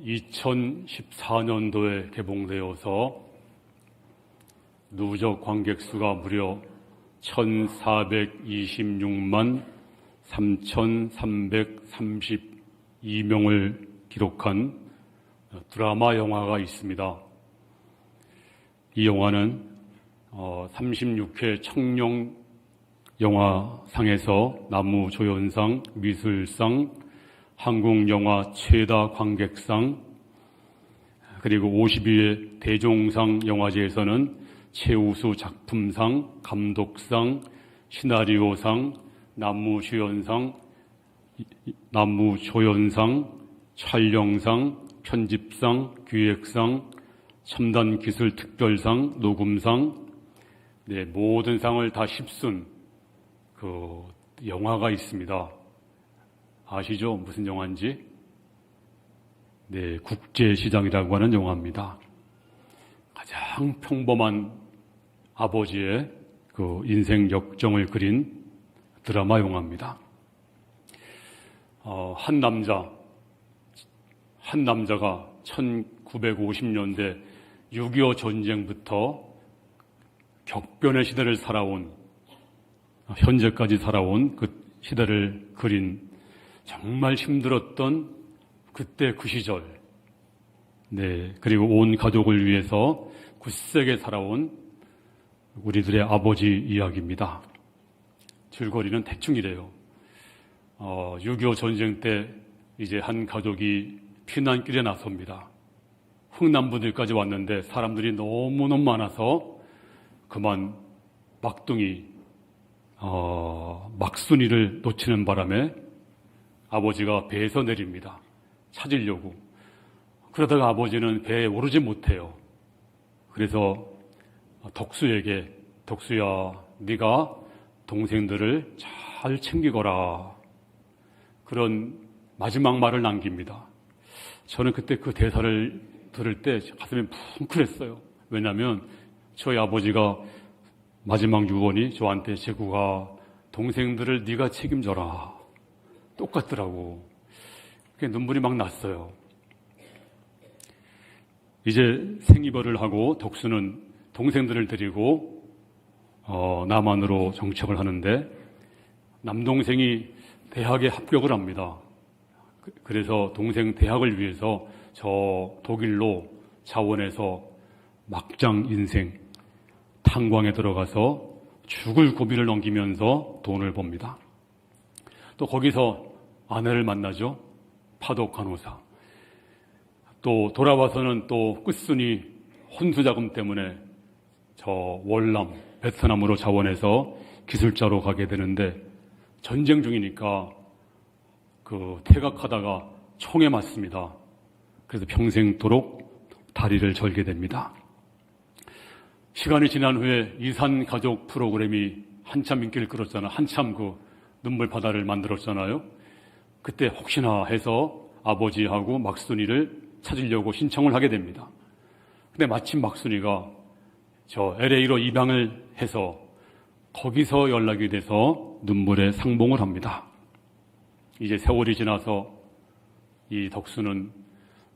2014년도에 개봉되어서 누적 관객 수가 무려 1,426만 3,332명을 기록한 드라마 영화가 있습니다. 이 영화는 36회 청룡 영화상에서 남우조연상, 미술상, 한국영화 최다 관객상, 그리고 52회 대종상 영화제에서는 최우수 작품상, 감독상, 시나리오상, 남우주연상, 남우조연상, 촬영상, 편집상, 기획상, 첨단기술 특별상, 녹음상, 모든 상을 다 휩쓴 그 영화가 있습니다. 아시죠? 무슨 영화인지? 국제시장이라고 하는 영화입니다. 가장 평범한 아버지의 그 인생 역정을 그린 드라마 영화입니다. 한 남자가 1950년대 6.25 전쟁부터 격변의 시대를 살아온, 현재까지 살아온 그 시대를 그린 정말 힘들었던 그때 그 시절, 그리고 온 가족을 위해서 굳세게 살아온 우리들의 아버지 이야기입니다. 줄거리는 대충 이래요. 6.25 전쟁 때 이제 한 가족이 피난길에 나섭니다. 흥남부들까지 왔는데 사람들이 너무너무 많아서 그만 막순이를 놓치는 바람에 아버지가 배에서 내립니다. 찾으려고. 그러다가 아버지는 배에 오르지 못해요. 그래서 덕수에게, 덕수야, 네가 동생들을 잘 챙기거라, 그런 마지막 말을 남깁니다. 저는 그때 그 대사를 들을 때 가슴이 뭉클했어요. 왜냐하면 저희 아버지가 마지막 유언이 저한테, 제구가 동생들을 네가 책임져라, 똑같더라고. 그게 눈물이 막 났어요. 이제 생이별을 하고 덕수는 동생들을 데리고 남한으로 정착을 하는데, 남동생이 대학에 합격을 합니다. 그래서 동생 대학을 위해서 저 독일로 자원해서 막장 인생, 탄광에 들어가서 죽을 고비를 넘기면서 돈을 법니다. 또 거기서 아내를 만나죠. 파독 간호사. 또 돌아와서는 또 끝순이 혼수자금 때문에 저 월남, 베트남으로 자원해서 기술자로 가게 되는데, 전쟁 중이니까 그 퇴각하다가 총에 맞습니다. 그래서 평생도록 다리를 절게 됩니다. 시간이 지난 후에 이산 가족 프로그램이 한참 인기를 끌었잖아요. 한참 그 눈물 바다를 만들었잖아요. 그때 혹시나 해서 아버지하고 막순이를 찾으려고 신청을 하게 됩니다. 근데 마침 막순이가 저 LA로 입양을 해서 거기서 연락이 돼서 눈물의 상봉을 합니다. 이제 세월이 지나서 이 덕수는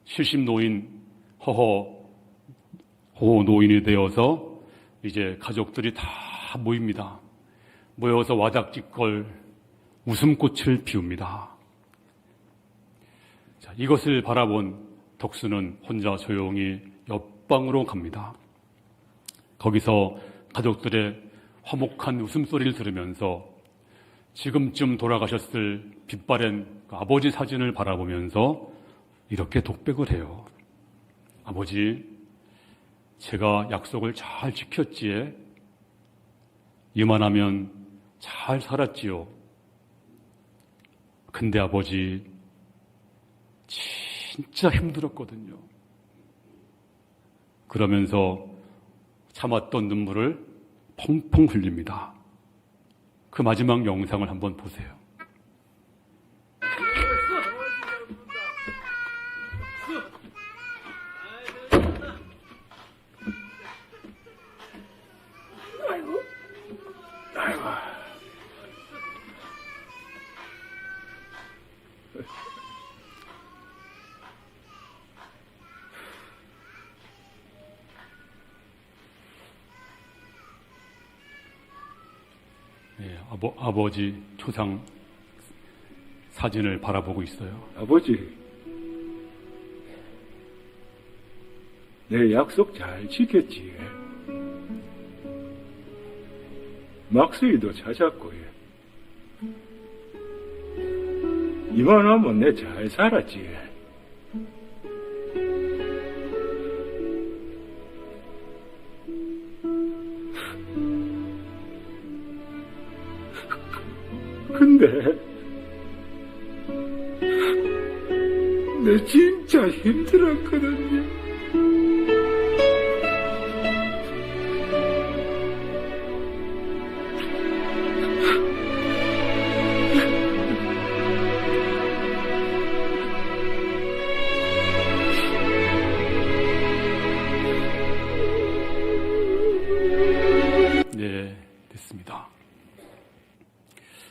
70노인 허허 노인이 되어서 이제 가족들이 다 모입니다. 모여서 와작짓걸 웃음꽃을 피웁니다. 자, 이것을 바라본 덕수는 혼자 조용히 옆방으로 갑니다. 거기서 가족들의 화목한 웃음소리를 들으면서 지금쯤 돌아가셨을 빛바랜 그 아버지 사진을 바라보면서 이렇게 독백을 해요. 아버지, 제가 약속을 잘 지켰지에? 이만하면 잘 살았지요. 근데 아버지, 진짜 힘들었거든요. 그러면서 참았던 눈물을 펑펑 흘립니다. 그 마지막 영상을 한번 보세요. 아버지 초상 사진을 바라보고 있어요. 아버지, 내 약속 잘 지켰지. 막수이도 찾았고, 이만하면 내 잘 살았지. 근데 내 진짜 힘들었거든요. 네, 됐습니다.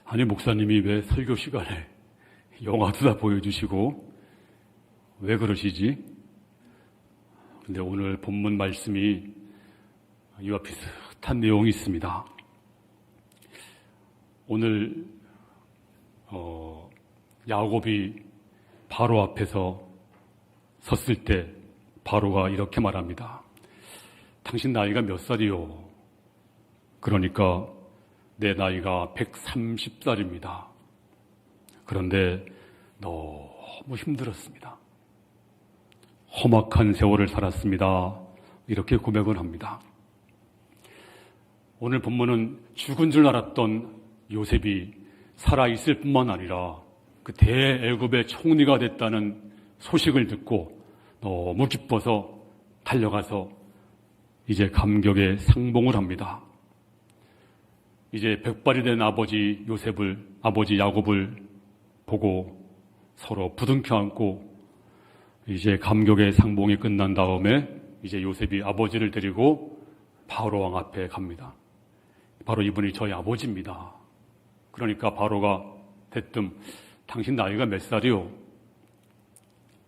아니, 목사님이 왜 설교 시간에 영화도 다 보여주시고 왜 그러시지? 근데 오늘 본문 말씀이 이와 비슷한 내용이 있습니다. 오늘 야곱이 바로 앞에서 섰을 때 바로가 이렇게 말합니다. 당신 나이가 몇 살이요? 그러니까 내 나이가 130살입니다. 그런데 너무 힘들었습니다. 험악한 세월을 살았습니다. 이렇게 고백을 합니다. 오늘 본문은 죽은 줄 알았던 요셉이 살아있을 뿐만 아니라 그 대애굽의 총리가 됐다는 소식을 듣고 너무 기뻐서 달려가서 이제 감격의 상봉을 합니다. 이제 백발이 된 아버지 야곱을 보고 서로 부둥켜 안고 이제 감격의 상봉이 끝난 다음에 이제 요셉이 아버지를 데리고 바로 왕 앞에 갑니다. 바로 이분이 저희 아버지입니다. 그러니까 바로가 대뜸 당신 나이가 몇 살이요?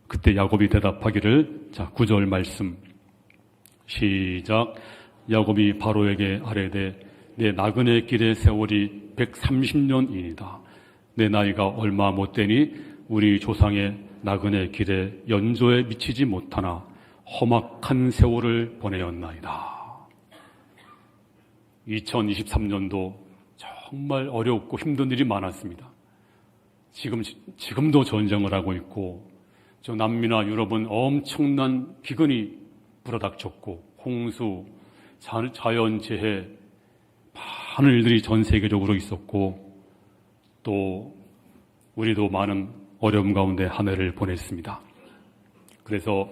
그때 야곱이 대답하기를, 자, 9절 말씀 시작. 야곱이 바로에게 아뢰되 내 나그네 길의 세월이 130년이니이다. 내 나이가 얼마 못 되니 우리 조상의 나그네 길에 연조에 미치지 못하나 험악한 세월을 보내었나이다. 2023년도 정말 어렵고 힘든 일이 많았습니다. 지금도 전쟁을 하고 있고, 저 남미나 유럽은 엄청난 기근이 불어닥쳤고, 홍수, 자연재해, 많은 일들이 전 세계적으로 있었고, 또 우리도 많은 어려움 가운데 한 해를 보냈습니다. 그래서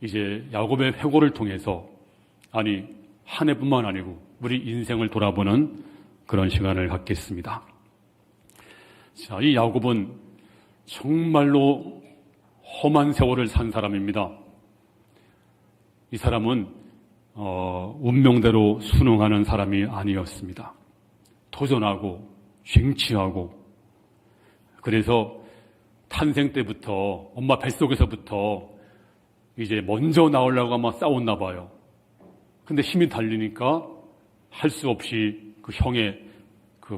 이제 야곱의 회고를 통해서, 아니 한 해뿐만 아니고 우리 인생을 돌아보는 그런 시간을 갖겠습니다. 자, 이 야곱은 정말로 험한 세월을 산 사람입니다. 이 사람은 운명대로 순응하는 사람이 아니었습니다. 도전하고 쟁취하고, 그래서 탄생 때부터 엄마 뱃속에서부터 이제 먼저 나오려고 아마 싸웠나 봐요. 근데 힘이 달리니까 할 수 없이 그 형의 그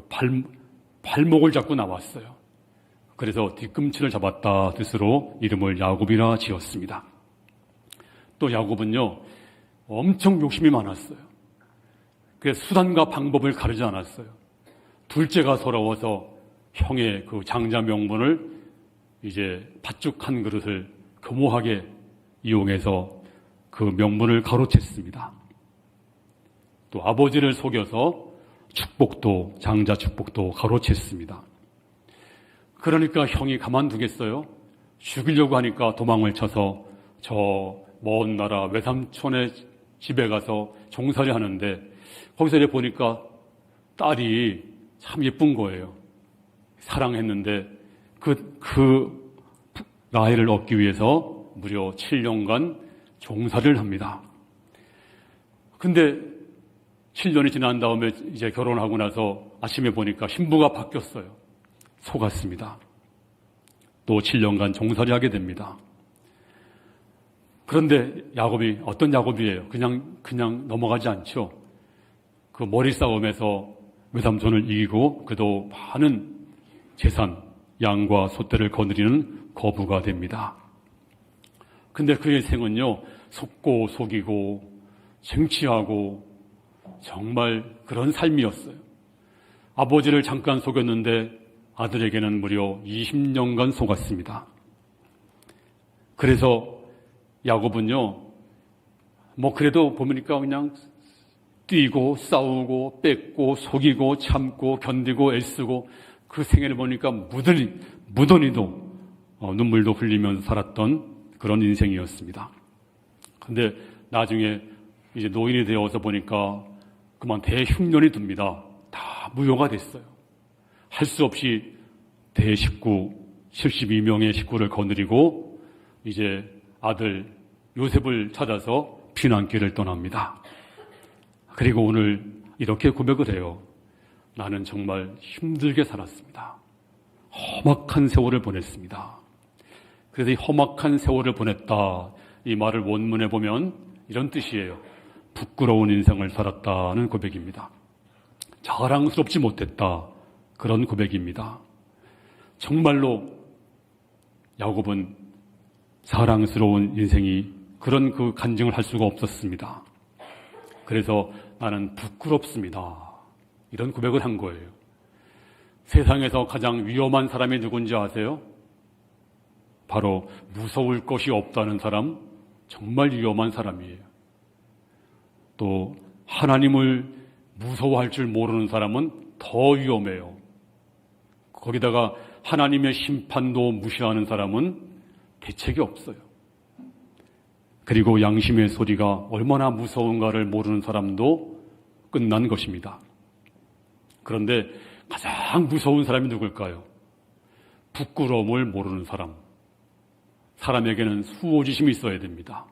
발목을 잡고 나왔어요. 그래서 뒤꿈치를 잡았다 뜻으로 이름을 야곱이라 지었습니다. 또 야곱은요, 엄청 욕심이 많았어요. 그래서 수단과 방법을 가르지 않았어요. 둘째가 서러워서 형의 그 장자 명분을 이제 팥죽 한 그릇을 교모하게 이용해서 그 명분을 가로챘습니다. 또 아버지를 속여서 축복도, 장자 축복도 가로챘습니다. 그러니까 형이 가만두겠어요? 죽이려고 하니까 도망을 쳐서 저 먼 나라 외삼촌의 집에 가서 종살이 하는데, 거기서 이제 보니까 딸이 참 예쁜 거예요. 사랑했는데 그 나이를 얻기 위해서 무려 7년간 종살이를 합니다. 근데 7년이 지난 다음에 이제 결혼하고 나서 아침에 보니까 신부가 바뀌었어요. 속았습니다. 또 7년간 종살이 하게 됩니다. 그런데 야곱이 어떤 야곱이에요? 그냥 넘어가지 않죠. 그 머리 싸움에서 외삼촌을 이기고 그도 많은 재산, 양과 소떼를 거느리는 거부가 됩니다. 근데 그의 생은요, 속고 속이고 쟁취하고 정말 그런 삶이었어요. 아버지를 잠깐 속였는데 아들에게는 무려 20년간 속았습니다. 그래서 야곱은요, 그래도 보니까 그냥 뛰고 싸우고 뺏고 속이고 참고 견디고 애쓰고 그 생애를 보니까 무던히도 눈물도 흘리면서 살았던 그런 인생이었습니다. 근데 나중에 이제 노인이 되어서 보니까 그만 대흉년이 듭니다. 다 무효가 됐어요. 할 수 없이 대식구 72명의 식구를 거느리고 이제 아들 요셉을 찾아서 피난길을 떠납니다. 그리고 오늘 이렇게 고백을 해요. 나는 정말 힘들게 살았습니다. 험악한 세월을 보냈습니다. 그래서 이 험악한 세월을 보냈다, 이 말을 원문에 보면 이런 뜻이에요. 부끄러운 인생을 살았다는 고백입니다. 자랑스럽지 못했다, 그런 고백입니다. 정말로 야곱은 자랑스러운 인생이 그런 그 간증을 할 수가 없었습니다. 그래서 나는 부끄럽습니다, 이런 고백을 한 거예요. 세상에서 가장 위험한 사람이 누군지 아세요? 바로 무서울 것이 없다는 사람, 정말 위험한 사람이에요. 또 하나님을 무서워할 줄 모르는 사람은 더 위험해요. 거기다가 하나님의 심판도 무시하는 사람은 대책이 없어요. 그리고 양심의 소리가 얼마나 무서운가를 모르는 사람도 끝난 것입니다. 그런데 가장 무서운 사람이 누굴까요? 부끄러움을 모르는 사람. 사람에게는 수호지심이 있어야 됩니다.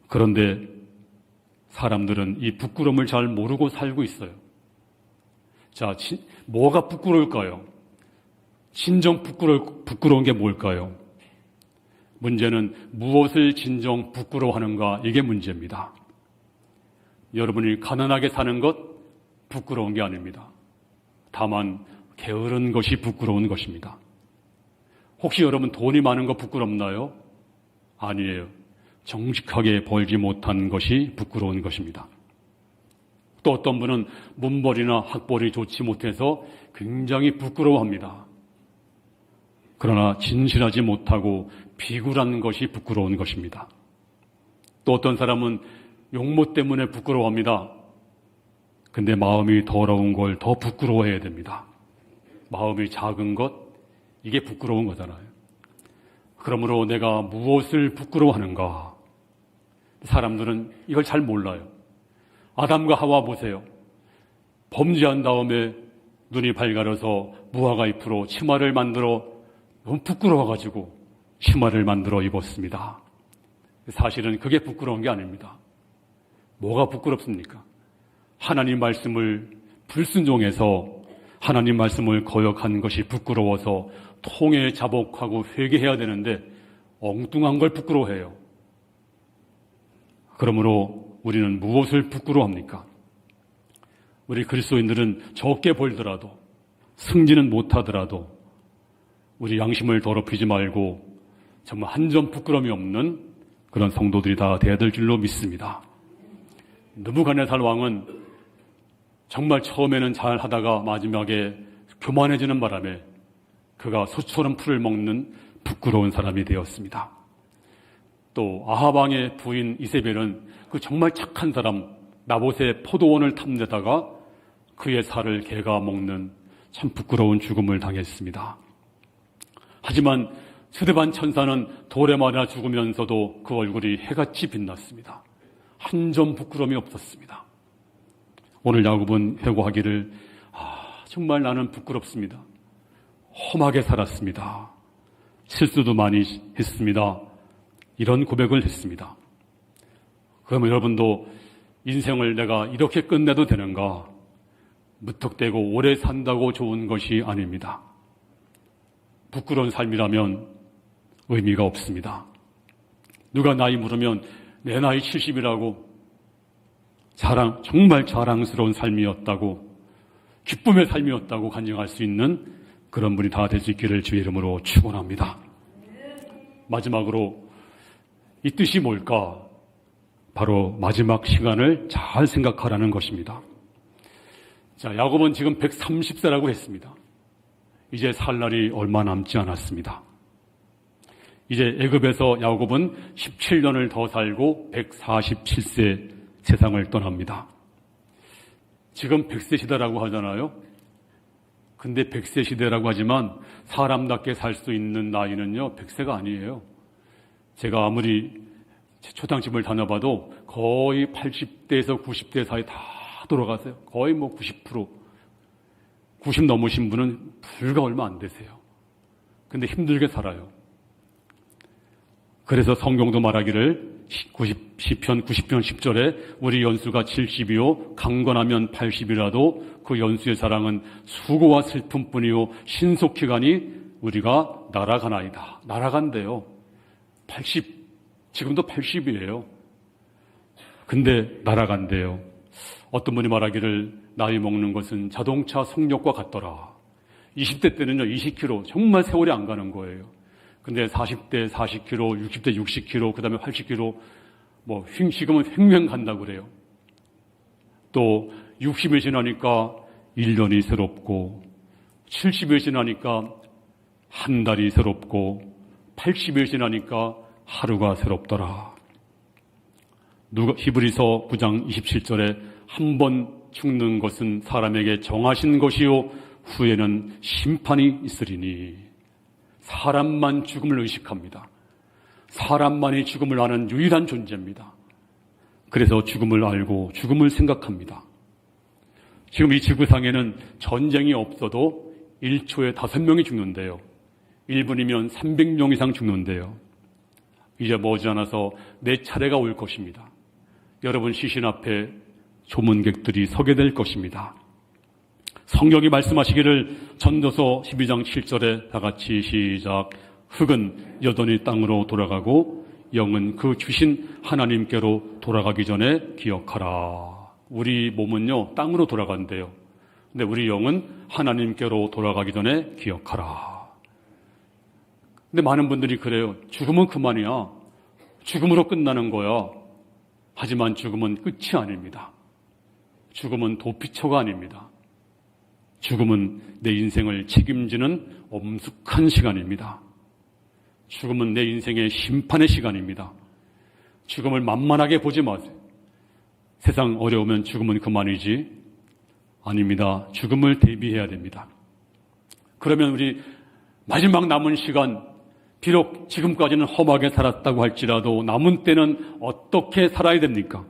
그런데 사람들은 이 부끄러움을 잘 모르고 살고 있어요. 자, 뭐가 부끄러울까요? 진정 부끄러운 게 뭘까요? 문제는 무엇을 진정 부끄러워하는가, 이게 문제입니다. 여러분이 가난하게 사는 것 부끄러운 게 아닙니다. 다만 게으른 것이 부끄러운 것입니다. 혹시 여러분 돈이 많은 거 부끄럽나요? 아니에요. 정직하게 벌지 못한 것이 부끄러운 것입니다. 또 어떤 분은 문벌이나 학벌이 좋지 못해서 굉장히 부끄러워합니다. 그러나 진실하지 못하고 비굴한 것이 부끄러운 것입니다. 또 어떤 사람은 용모 때문에 부끄러워합니다. 근데 마음이 더러운 걸 더 부끄러워해야 됩니다. 마음이 작은 것, 이게 부끄러운 거잖아요. 그러므로 내가 무엇을 부끄러워하는가? 사람들은 이걸 잘 몰라요. 아담과 하와 보세요. 범죄한 다음에 눈이 밝아져서 무화과 잎으로 치마를 만들어 너무 부끄러워가지고 치마를 만들어 입었습니다. 사실은 그게 부끄러운 게 아닙니다. 뭐가 부끄럽습니까? 하나님 말씀을 불순종해서 하나님 말씀을 거역한 것이 부끄러워서 통에 자복하고 회개해야 되는데 엉뚱한 걸 부끄러워해요. 그러므로 우리는 무엇을 부끄러워합니까? 우리 그리스도인들은 적게 벌더라도, 승진은 못하더라도 우리 양심을 더럽히지 말고 정말 한 점 부끄러움이 없는 그런 성도들이 다 돼야 될 줄로 믿습니다. 느부갓네살 왕은 정말 처음에는 잘 하다가 마지막에 교만해지는 바람에 그가 소처럼 풀을 먹는 부끄러운 사람이 되었습니다. 또 아합 왕의 부인 이세벨은 그 정말 착한 사람 나봇의 포도원을 탐내다가 그의 살을 개가 먹는 참 부끄러운 죽음을 당했습니다. 하지만 스데반 천사는 돌에 맞아 죽으면서도 그 얼굴이 해같이 빛났습니다. 한 점 부끄러움이 없었습니다. 오늘 야곱은 회고하기를 정말 나는 부끄럽습니다. 험하게 살았습니다. 실수도 많이 했습니다. 이런 고백을 했습니다. 그러면 여러분도 인생을 내가 이렇게 끝내도 되는가? 무턱대고 오래 산다고 좋은 것이 아닙니다. 부끄러운 삶이라면 의미가 없습니다. 누가 나이 물으면 내 나이 70이라고 정말 자랑스러운 삶이었다고 기쁨의 삶이었다고 간증할 수 있는 그런 분이 다 될 수 있기를 주의 이름으로 축원합니다. 마지막으로 이 뜻이 뭘까? 바로 마지막 시간을 잘 생각하라는 것입니다. 자, 야곱은 지금 130세라고 했습니다. 이제 살 날이 얼마 남지 않았습니다. 이제 애굽에서 야곱은 17년을 더 살고 147세 세상을 떠납니다. 지금 100세 시대라고 하잖아요. 근데 100세 시대라고 하지만 사람답게 살 수 있는 나이는요 100세가 아니에요. 제가 아무리 초당집을 다녀봐도 거의 80대에서 90대 사이 다 돌아가세요. 거의 뭐 90%. 90 넘으신 분은 불과 얼마 안 되세요. 근데 힘들게 살아요. 그래서 성경도 말하기를 시편 90편 10절에 우리 연수가 70이요 강건하면 80이라도 그 연수의 사랑은 수고와 슬픔뿐이요 신속히 가니 우리가 날아가나이다. 날아간대요. 80, 지금도 80이에요. 근데 날아간대요. 어떤 분이 말하기를 나이 먹는 것은 자동차 속력과 같더라. 20대 때는요 20km 정말 세월이 안 가는 거예요. 근데 40대 40km, 60대 60km, 그 다음에 80km, 지금은 횡행 간다고 그래요. 또 60이 지나니까 1년이 새롭고, 70이 지나니까 한 달이 새롭고, 80이 지나니까 하루가 새롭더라. 히브리서 9장 27절에 한 번 죽는 것은 사람에게 정하신 것이요 후에는 심판이 있으리니. 사람만 죽음을 의식합니다. 사람만이 죽음을 아는 유일한 존재입니다. 그래서 죽음을 알고 죽음을 생각합니다. 지금 이 지구상에는 전쟁이 없어도 1초에 5명이 죽는데요. 1분이면 300명 이상 죽는데요. 이제 머지않아서 내 차례가 올 것입니다. 여러분 시신 앞에 조문객들이 서게 될 것입니다. 성경이 말씀하시기를 전도서 12장 7절에 다 같이 시작. 흙은 여전히 땅으로 돌아가고 영은 그 주신 하나님께로 돌아가기 전에 기억하라. 우리 몸은요 땅으로 돌아간대요. 근데 우리 영은 하나님께로 돌아가기 전에 기억하라. 근데 많은 분들이 그래요. 죽음은 그만이야. 죽음으로 끝나는 거야. 하지만 죽음은 끝이 아닙니다. 죽음은 도피처가 아닙니다. 죽음은 내 인생을 책임지는 엄숙한 시간입니다. 죽음은 내 인생의 심판의 시간입니다. 죽음을 만만하게 보지 마세요. 세상 어려우면 죽음은 그만이지. 아닙니다. 죽음을 대비해야 됩니다. 그러면 우리 마지막 남은 시간, 비록 지금까지는 험하게 살았다고 할지라도 남은 때는 어떻게 살아야 됩니까?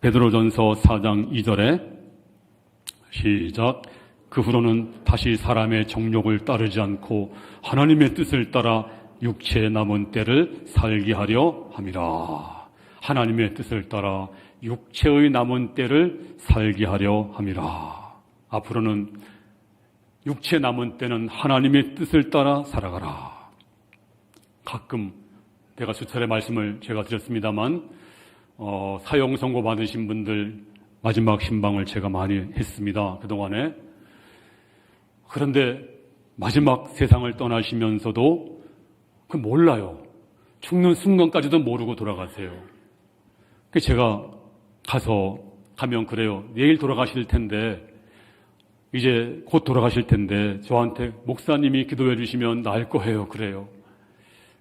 베드로전서 4장 2절에 시작. 그 후로는 다시 사람의 정욕을 따르지 않고 하나님의 뜻을 따라 육체의 남은 때를 살게 하려 함이라. 하나님의 뜻을 따라 육체의 남은 때를 살게 하려 함이라. 앞으로는 육체 남은 때는 하나님의 뜻을 따라 살아가라. 가끔 내가 수차례 말씀을 제가 드렸습니다만 사형 선고 받으신 분들 마지막 신방을 제가 많이 했습니다. 그동안에. 그런데 마지막 세상을 떠나시면서도 몰라요. 죽는 순간까지도 모르고 돌아가세요. 그래서 제가 가면 그래요. 내일 돌아가실 텐데 이제 곧 돌아가실 텐데 저한테 목사님이 기도해 주시면 나을 거예요. 그래요.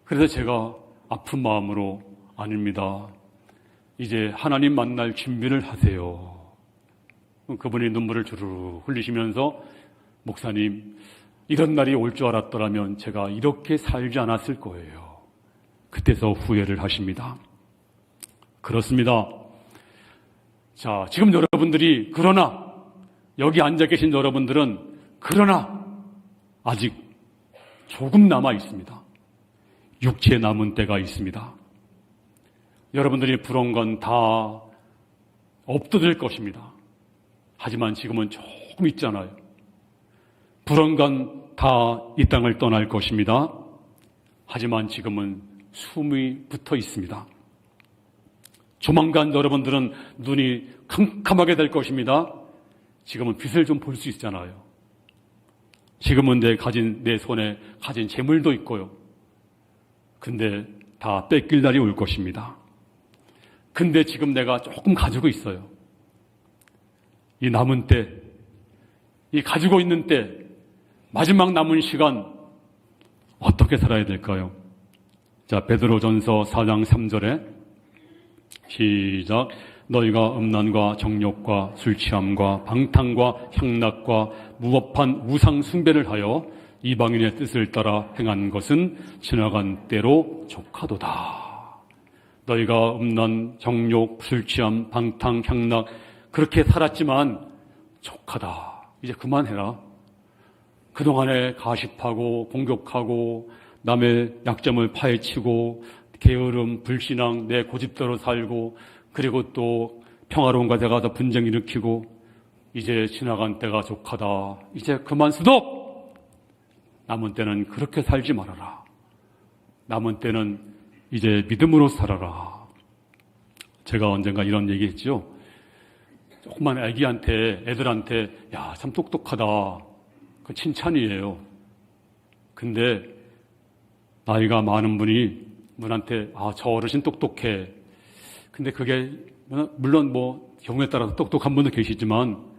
그래서 제가 아픈 마음으로 아닙니다. 이제 하나님 만날 준비를 하세요. 그분이 눈물을 주르르 흘리시면서 목사님 이런 날이 올 줄 알았더라면 제가 이렇게 살지 않았을 거예요. 그때서 후회를 하십니다. 그렇습니다. 자, 지금 여러분들이 그러나 여기 앉아 계신 여러분들은 그러나 아직 조금 남아 있습니다. 육체 남은 때가 있습니다. 여러분들이 부러운 건 다 없어질 것입니다. 하지만 지금은 조금 있잖아요. 부러운 건 다 이 땅을 떠날 것입니다. 하지만 지금은 숨이 붙어 있습니다. 조만간 여러분들은 눈이 캄캄하게 될 것입니다. 지금은 빛을 좀 볼 수 있잖아요. 지금은 내 손에 가진 재물도 있고요. 근데 다 뺏길 날이 올 것입니다. 근데 지금 내가 조금 가지고 있어요. 이 남은 때, 이 가지고 있는 때, 마지막 남은 시간 어떻게 살아야 될까요? 자, 베드로전서 4장 3절에 시작. 너희가 음란과 정욕과 술취함과 방탕과 향락과 무법한 우상 숭배를 하여 이방인의 뜻을 따라 행한 것은 지나간 때로 족하도다. 너희가 음란, 정욕, 술취함, 방탕, 향락 그렇게 살았지만 족하다. 이제 그만해라. 그동안에 가십하고 공격하고 남의 약점을 파헤치고 게으름, 불신앙, 내 고집대로 살고 그리고 또 평화로운 곳에 가서 분쟁 일으키고 이제 지나간 때가 족하다. 이제 그만 스톱! 남은 때는 그렇게 살지 말아라. 남은 때는 이제 믿음으로 살아라. 제가 언젠가 이런 얘기 했죠. 조그만 애들한테 야, 참 똑똑하다. 그 칭찬이에요. 근데 나이가 많은 분이 분한테 저 어르신 똑똑해. 근데 그게 물론 뭐 경우에 따라서 똑똑한 분도 계시지만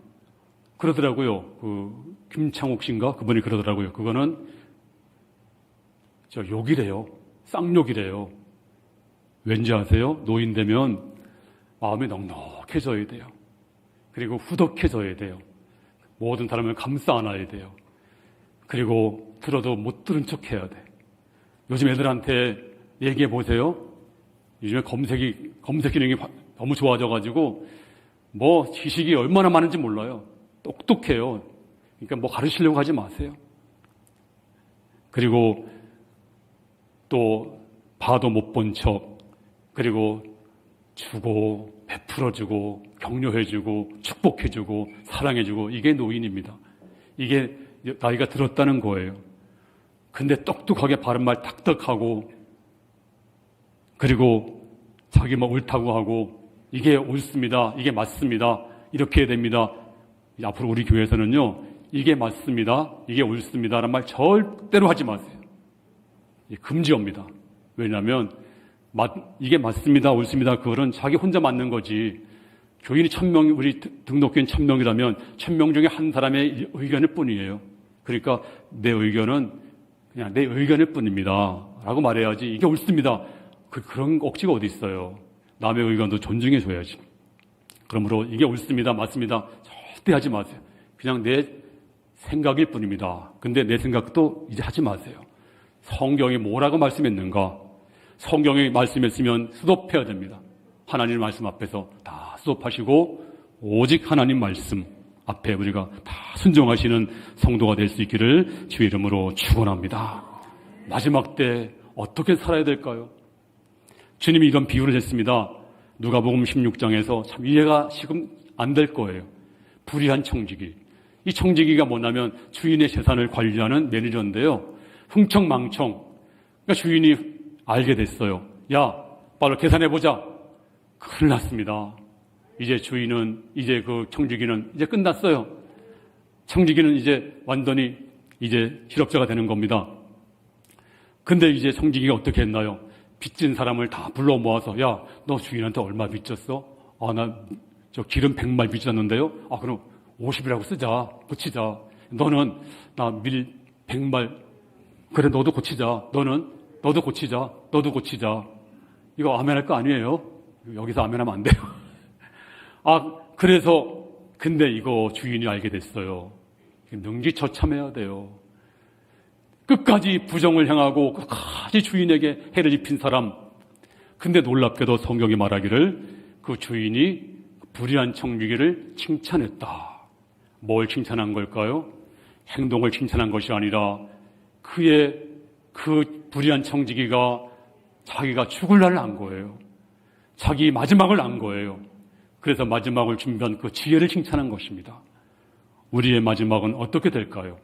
그러더라고요. 그 김창욱 씨인가 그분이 그러더라고요. 그거는 저 욕이래요. 쌍욕이래요. 왠지 아세요? 노인 되면 마음이 넉넉해져야 돼요. 그리고 후덕해져야 돼요. 모든 사람을 감싸 안아야 돼요. 그리고 들어도 못 들은 척 해야 돼. 요즘 애들한테 얘기해 보세요. 요즘에 검색 기능이 너무 좋아져가지고 뭐 지식이 얼마나 많은지 몰라요. 똑똑해요. 그러니까 뭐 가르치려고 하지 마세요. 그리고 또 봐도 못 본 척, 그리고 주고 베풀어주고 격려해주고 축복해주고 사랑해주고 이게 노인입니다. 이게 나이가 들었다는 거예요. 근데 똑똑하게 바른 말 탁탁하고 그리고 자기 뭐 옳다고 하고 이게 옳습니다. 이게 맞습니다. 이렇게 해야 됩니다. 앞으로 우리 교회에서는요. 이게 맞습니다. 이게 옳습니다. 라는 말 절대로 하지 마세요. 금지입니다. 왜냐하면 이게 맞습니다. 옳습니다. 그거는 자기 혼자 맞는 거지. 교인이 1000명, 우리 등록교인 1000명이라면 1000명 중에 한 사람의 의견일 뿐이에요. 그러니까 내 의견은 그냥 내 의견일 뿐입니다. 라고 말해야지. 이게 옳습니다. 그런 억지가 어디 있어요. 남의 의견도 존중해줘야지. 그러므로 이게 옳습니다. 맞습니다. 절대 하지 마세요. 그냥 내 생각일 뿐입니다. 근데 내 생각도 이제 하지 마세요. 성경이 뭐라고 말씀했는가? 성경이 말씀했으면 스톱해야 됩니다. 하나님 말씀 앞에서 다 스톱하시고 오직 하나님 말씀 앞에 우리가 다 순종하시는 성도가 될 수 있기를 주의 이름으로 축원합니다. 마지막 때 어떻게 살아야 될까요? 주님이 이런 비유를 했습니다. 누가복음 16장에서 참 이해가 지금 안 될 거예요. 불의한 청지기. 이 청지기가 뭐냐면 주인의 재산을 관리하는 매니저인데요. 흥청망청. 그러니까 주인이 알게 됐어요. 야, 빨리 계산해보자. 큰일 났습니다. 이제 주인은, 이제 그 청지기는 이제 끝났어요. 청지기는 이제 완전히 이제 실업자가 되는 겁니다. 근데 이제 청지기가 어떻게 했나요? 빚진 사람을 다 불러 모아서 야, 너 주인한테 얼마 빚졌어? 나 저 기름 100말 빚졌는데요. 그럼 50이라고 쓰자. 고치자. 너는 나 밀 100말. 그래, 너도 고치자. 너도 고치자. 너도 고치자. 이거 아멘할 거 아니에요? 여기서 아멘하면 안 돼요. 그래서 근데 이거 주인이 알게 됐어요. 능지처참해야 돼요. 끝까지 부정을 행하고 끝까지 주인에게 해를 입힌 사람. 근데 놀랍게도 성경이 말하기를 그 주인이 불의한 청지기를 칭찬했다. 뭘 칭찬한 걸까요? 행동을 칭찬한 것이 아니라 그 불의한 청지기가 자기가 죽을 날을 안 거예요. 자기 마지막을 안 거예요. 그래서 마지막을 준비한 그 지혜를 칭찬한 것입니다. 우리의 마지막은 어떻게 될까요?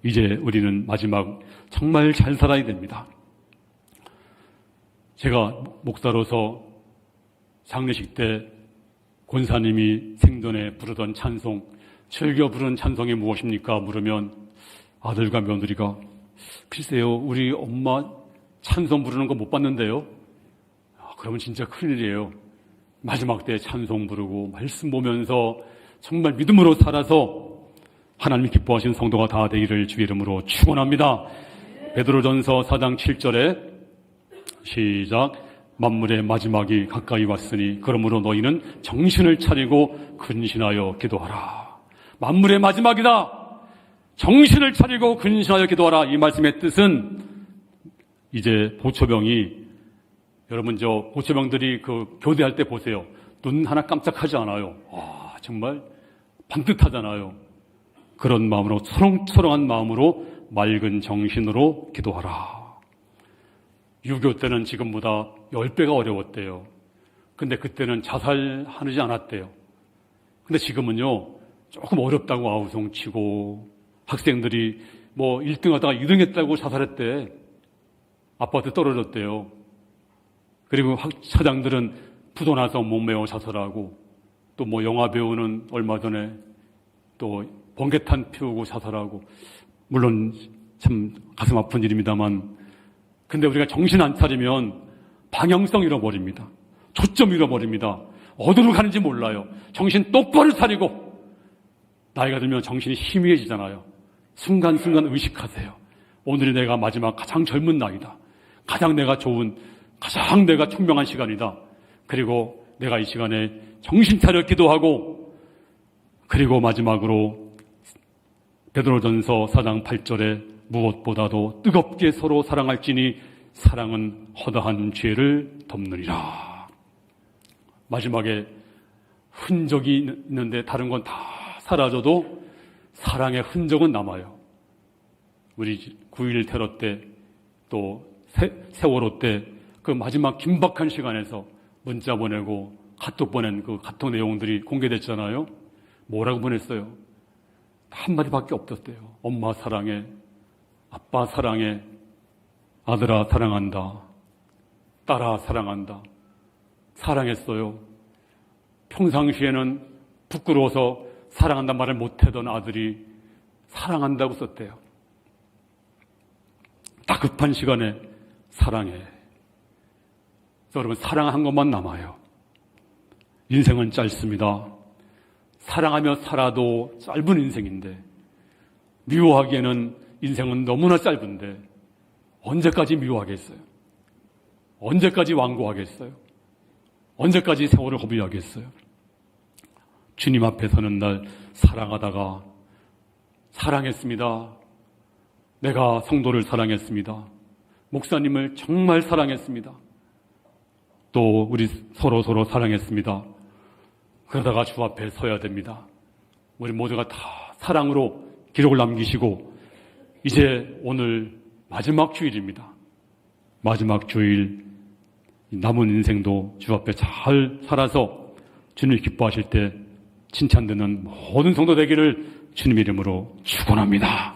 이제 우리는 마지막 정말 잘 살아야 됩니다. 제가 목사로서 장례식 때 권사님이 생전에 부르던 찬송, 즐겨 부르는 찬송이 무엇입니까? 물으면 아들과 며느리가 글쎄요, 우리 엄마 찬송 부르는 거 못 봤는데요. 그러면 진짜 큰일이에요. 마지막 때 찬송 부르고 말씀 보면서 정말 믿음으로 살아서 하나님이 기뻐하시는 성도가 다 되기를 주의 이름으로 축원합니다. 베드로전서 4장 7절에 시작. 만물의 마지막이 가까이 왔으니 그러므로 너희는 정신을 차리고 근신하여 기도하라. 만물의 마지막이다. 정신을 차리고 근신하여 기도하라. 이 말씀의 뜻은 이제 보초병이, 여러분 저 보초병들이 그 교대할 때 보세요. 눈 하나 깜짝하지 않아요. 정말 반듯하잖아요. 그런 마음으로, 초롱초롱한 마음으로 맑은 정신으로 기도하라. 유교 때는 지금보다 10배가 어려웠대요. 근데 그때는 자살하지 않았대요. 근데 지금은요, 조금 어렵다고 아우성치고, 학생들이 뭐 1등 하다가 2등 했다고 자살했대. 아파트 떨어졌대요. 그리고 차장들은 부도 나서 몸매어 자살하고, 또 뭐 영화 배우는 얼마 전에 또 번개탄 피우고 자살하고, 물론 참 가슴 아픈 일입니다만, 근데 우리가 정신 안 차리면 방향성 잃어버립니다. 초점 잃어버립니다. 어디로 가는지 몰라요. 정신 똑바로 차리고, 나이가 들면 정신이 희미해지잖아요. 순간순간 의식하세요. 오늘이 내가 마지막 가장 젊은 나이다. 가장 내가 좋은, 가장 내가 총명한 시간이다. 그리고 내가 이 시간에 정신 차려 기도하고, 그리고 마지막으로 베드로전서 4장 8절에 무엇보다도 뜨겁게 서로 사랑할지니 사랑은 허다한 죄를 덮느니라. 마지막에 흔적이 있는데 다른 건 다 사라져도 사랑의 흔적은 남아요. 우리 9.11 테러 때, 또 세월호 때 그 마지막 긴박한 시간에서 문자 보내고 카톡 보낸 그 카톡 내용들이 공개됐잖아요. 뭐라고 보냈어요? 한마디밖에 없었대요. 엄마 사랑해, 아빠 사랑해, 아들아 사랑한다, 딸아 사랑한다. 사랑했어요. 평상시에는 부끄러워서 사랑한다는 말을 못하던 아들이 사랑한다고 썼대요. 다급한 시간에 사랑해. 여러분, 사랑한 것만 남아요. 인생은 짧습니다. 사랑하며 살아도 짧은 인생인데, 미워하기에는 인생은 너무나 짧은데 언제까지 미워하겠어요? 언제까지 완고하겠어요? 언제까지 세월을 허비하겠어요? 주님 앞에 서는 날 사랑하다가 사랑했습니다. 내가 성도를 사랑했습니다. 목사님을 정말 사랑했습니다. 또 우리 서로 사랑했습니다. 그러다가 주 앞에 서야 됩니다. 우리 모두가 다 사랑으로 기록을 남기시고, 이제 오늘 마지막 주일입니다. 마지막 주일, 남은 인생도 주 앞에 잘 살아서 주님이 기뻐하실 때 칭찬되는 모든 성도 되기를 주님 이름으로 축원합니다.